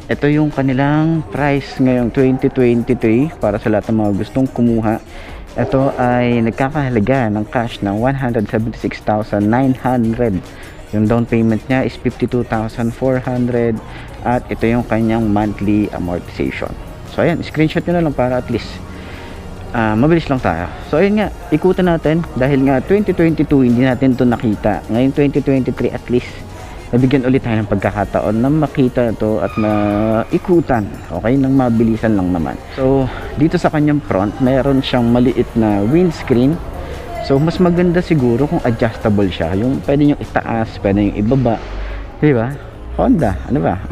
Ito yung kanilang price ngayong 2023 para sa lahat ng mga gustong kumuha. Ito ay nagkakahalaga ng cash ng 176,900. Yung down payment niya is 52,400 at ito yung kanyang monthly amortization. So ayan, screenshot nyo na lang para at least mabilis lang tayo. So ayun nga, ikutan natin dahil nga 2022 hindi natin to nakita. Ngayon 2023 at least nabigyan ulit tayo ng pagkakataon na makita ito at maikutan, okay, nang mabilisan lang naman. So dito sa kanyang front meron siyang maliit na windscreen. So mas maganda siguro kung adjustable siya, yung pwede nyo itaas, pwede nyo ibaba, di ba? Honda, ano ba?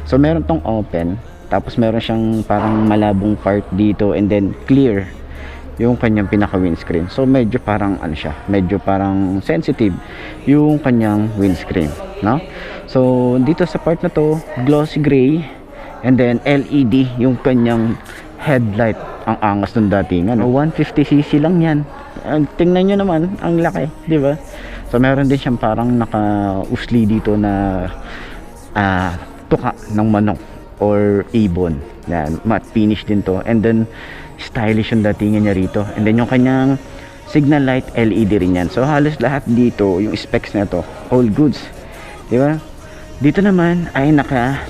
So meron tong open, tapos meron siyang parang malabong part dito, and then clear yung kanyang pinaka windscreen. So medyo parang ano siya, medyo parang sensitive yung kanyang windscreen, no? So dito sa part na to, glossy gray, and then LED yung kanyang headlight. Ang angas ng datingan, 150cc lang yan. Tingnan nyo naman, ang laki, di ba? So meron din siyang parang naka-usli dito na tuka ng manok or ibon. Yan, matte finish din to, and then stylish yung datingan niya rito, and then yung kanyang signal light LED rin yan. So halos lahat dito yung specs na to all goods, di ba? Dito naman ay naka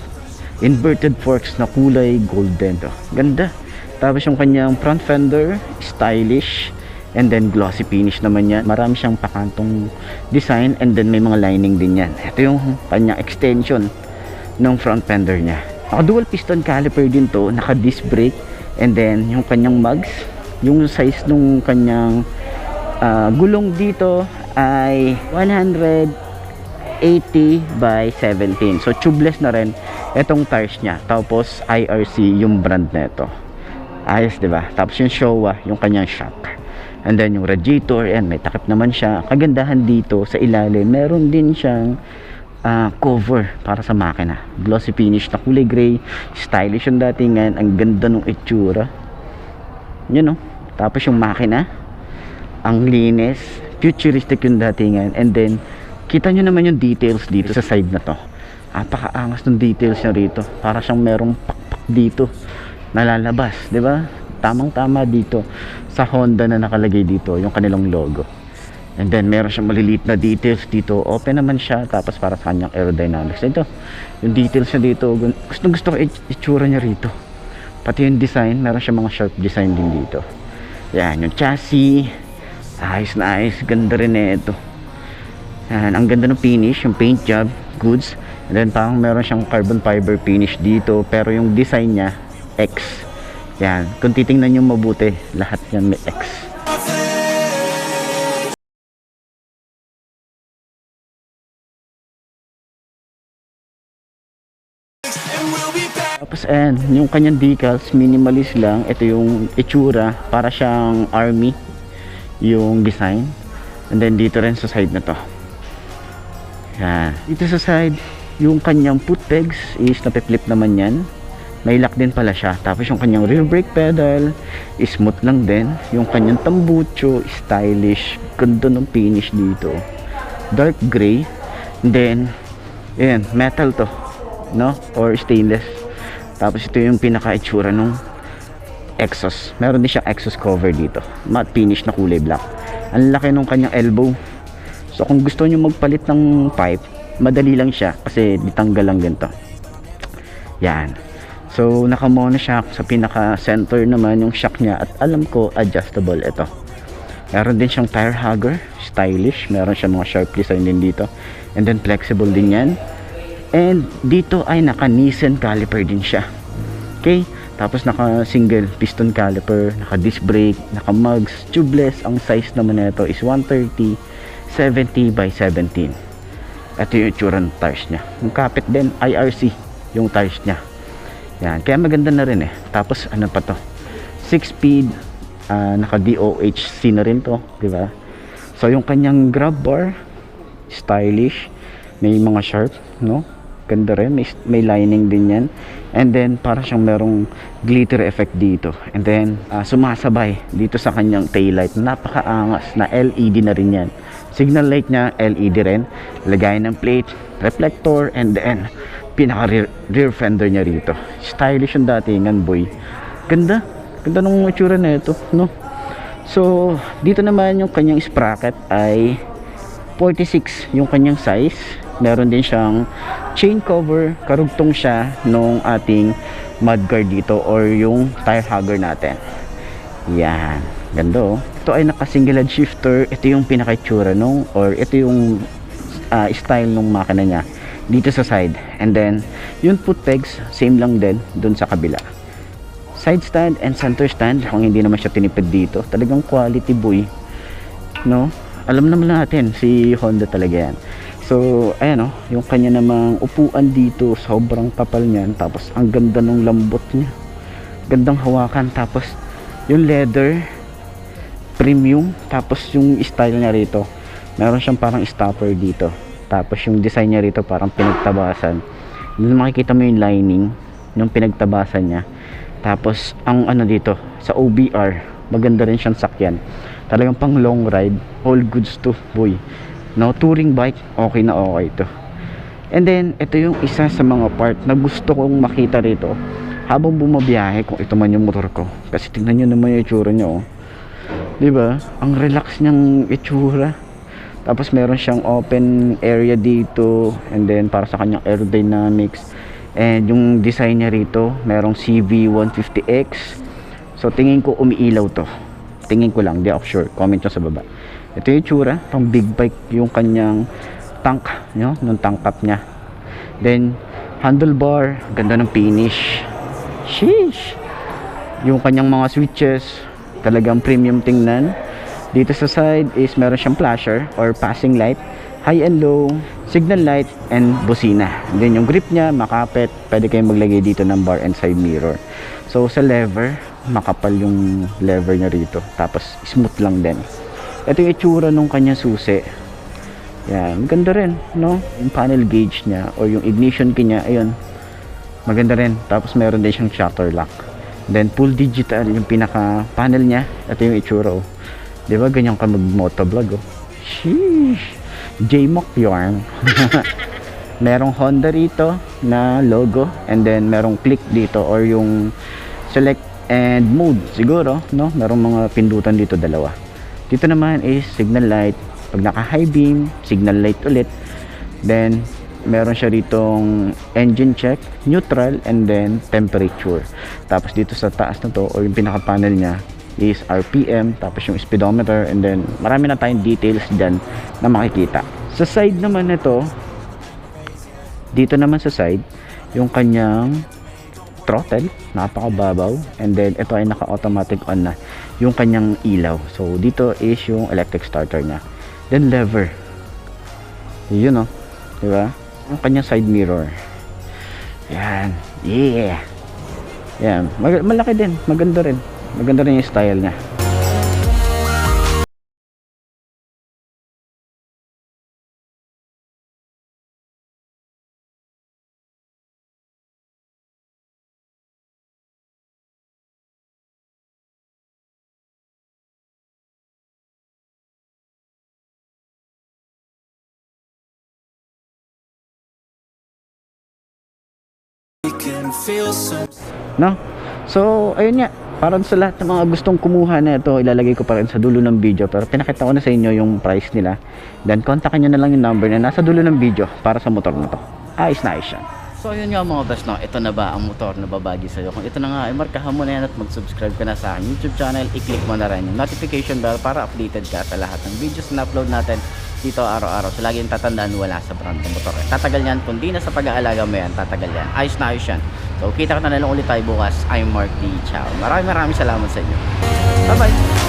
inverted forks na kulay golden to, ganda. Tapos yung kanyang front fender stylish, and then glossy finish naman yan. Marami siyang pakantong design, and then may mga lining din yan. Ito yung kanyang extension ng front fender niya. Naka dual piston caliper din to, naka disc brake, and then yung kanyang mugs, yung size nung kanyang gulong dito ay 180 by 17. So tubeless na rin itong tires niya. Tapos IRC yung brand na ito. Ayos, diba? Tapos yung Showa yung kanyang shock, and then yung radiator, and may takip naman siya. Kagandahan dito sa ilalim, meron din siyang cover para sa makina, glossy finish na kulay gray, stylish yung datingan, ang ganda ng itsura, yun, no? Tapos yung makina, ang linis, futuristic yung datingan, and then kita nyo naman yung details dito sa side na to. Napakaangas ng details niya rito, para siyang merong pakpak dito nalalabas, di ba? Tamang tama dito sa Honda na nakalagay dito yung kanilang logo. And then meron siyang maliliit na details dito, open naman siya, tapos para sa kanyang aerodynamics. Ito, yung details niya dito, gusto ko itsura niya rito. Pati yung design, meron siyang mga sharp design din dito. Yan, yung chassis, ayos na ayos, ganda rin ito. Yan, ang ganda ng finish, yung paint job, goods. And then parang meron siyang carbon fiber finish dito, pero yung design niya, X. Yan, kung titingnan nyo mabuti, lahat yan may X. Tapos and yung kanyang decals minimalist lang. Ito yung itsura, para siyang army yung design. And then dito rin sa side na to, yan. Dito sa side yung kanyang foot pegs is nape-flip naman yan, may lock din pala siya. Tapos yung kanyang rear brake pedal is smooth lang din. Yung kanyang tambucho stylish, ganda ng finish dito, dark gray. And then yan, metal to, no, or stainless. Tapos ito yung pinaka-itsura nung exhaust. Meron din siyang exhaust cover dito, matte finish na kulay black. Ang laki nung kanyang elbow. So kung gusto nyo magpalit ng pipe, madali lang siya kasi ditanggal lang ganito. Yan. So naka monoshock sa pinaka-center naman yung shock niya, at alam ko adjustable ito. Meron din siyang tire hugger, stylish. Meron siyang mga sharp design din dito, and then flexible din yan. And dito ay naka Nissan caliper din siya. Okay? Tapos naka single piston caliper, naka disc brake, naka mugs, tubeless. Ang size naman nito is 130 70 by 17. Ito yung itsura ng tires niya. Yung kapit din, IRC yung tires niya. Yan, kaya maganda na rin eh. Tapos ano pa to? 6-speed, naka DOHC na rin to, di ba? So yung kanyang grab bar, stylish, may mga sharp, no? Ganda rin, may lining din yan. And then para siyang merong glitter effect dito. And then sumasabay dito sa kanyang taillight, napakaangas na LED na rin yan. Signal light niya LED rin, lagay ng plate, reflector, and then pinaka rear fender niya rito. Stylish yung datingan, boy. Ganda. Ganda nung itsura na ito, no? So, dito naman yung kanyang sprocket ay 46 yung kanyang size. Meron din siyang chain cover. Karugtong siya nung ating mudguard dito or yung tire hugger natin. Yan. Ganda, oh. Ito ay naka-single head shifter. Ito yung pinaka-itsura nung, or ito yung style nung makina niya dito sa side. And then yung foot pegs same lang din dun sa kabila. Side stand and center stand, kung hindi naman siya tinipid dito, talagang quality, boy, no? Alam naman natin si Honda talaga yan. So ayan, oh, yung kanya namang upuan dito, sobrang kapal niyan. Tapos ang ganda ng lambot niya, gandang hawakan. Tapos yung leather premium. Tapos yung style niya rito, meron siyang parang stopper dito. Tapos yung design niya rito parang pinagtabasan. Makikita mo yung lining, yung pinagtabasan niya. Tapos ang ano dito sa OBR, maganda rin siyang sakyan. Talagang pang long ride, all goods to, boy. No, touring bike, okay na okay to. And then ito yung isa sa mga part na gusto kong makita rito habang bumabiyahe, kung ito man yung motor ko. Kasi tingnan niyo naman yung itsura niya, oh. 'Di ba? Ang relax niyang itsura. Tapos meron siyang open area dito, and then para sa kanyang aerodynamics. And yung design niya rito, merong CV150X. So tingin ko umiilaw to. Tingin ko lang, di ako sure. Comment nyo sa baba. Ito yung itsura, pang big bike yung kanyang tank, no? Nung tank cap niya. Then handlebar, ganda ng finish. Sheesh. Yung kanyang mga switches, talagang premium tingnan. Dito sa side is meron siyang flasher or passing light, high and low, signal light, and busina. And then yung grip niya, makapit. Pwede kayong maglagay dito ng bar and side mirror. So sa lever, makapal yung lever niya rito. Tapos smooth lang din. Ito yung itsura nung kanya susi. Yan, ganda rin, no? Yung panel gauge niya or yung ignition key niya, ayun. Maganda rin. Tapos meron din siyang shutter lock. Then full digital yung pinaka panel niya. Ito yung itsura, oh. Diba ganyan ka mag-motovlog, oh. Sheesh. J-Mock yarn. Merong Honda rito na logo, and then merong click dito or yung select and mode siguro, no? Merong mga pindutan dito, dalawa. Dito naman is signal light. Pag naka high beam, signal light ulit. Then meron siya ditong engine check, neutral, and then temperature. Tapos dito sa taas na to or yung pinaka panel niya is RPM, tapos yung speedometer, and then marami na tayong details dyan na makikita. Sa side naman nito, dito naman sa side, yung kanyang throttle, napakababaw, and then ito ay naka-automatic on na yung kanyang ilaw. So dito is yung electric starter niya. Then lever, yun, oh, diba? Yung kanyang side mirror, yan, yeah, yan, malaki din, maganda rin. Maganda rin yung style niya. No? So, ayun nga. Para sa lahat ng mga gustong kumuha na ito, ilalagay ko pa rin sa dulo ng video. Pero pinakita ko na sa inyo yung price nila. Then, kontakin nyo na lang yung number na nasa dulo ng video para sa motor na to. Ayos na ayos yan. So, ayun nga mga best, no? Ito na ba ang motor na babagi sa'yo? Kung ito na nga, markahan mo na yan at mag-subscribe ka na sa aking YouTube channel. I-click mo na rin yung notification bell para updated ka sa lahat ng videos na upload natin dito araw-araw. So, lagi yung tatandaan, wala sa brand ng motor. Tatagal yan, kung di na sa pag-aalaga mo yan, tatagal yan. Ayos na ayos yan. So, kita ka na lang ulit tayo bukas. I'm Mark D. Ciao. Maraming salamat sa inyo. Bye-bye!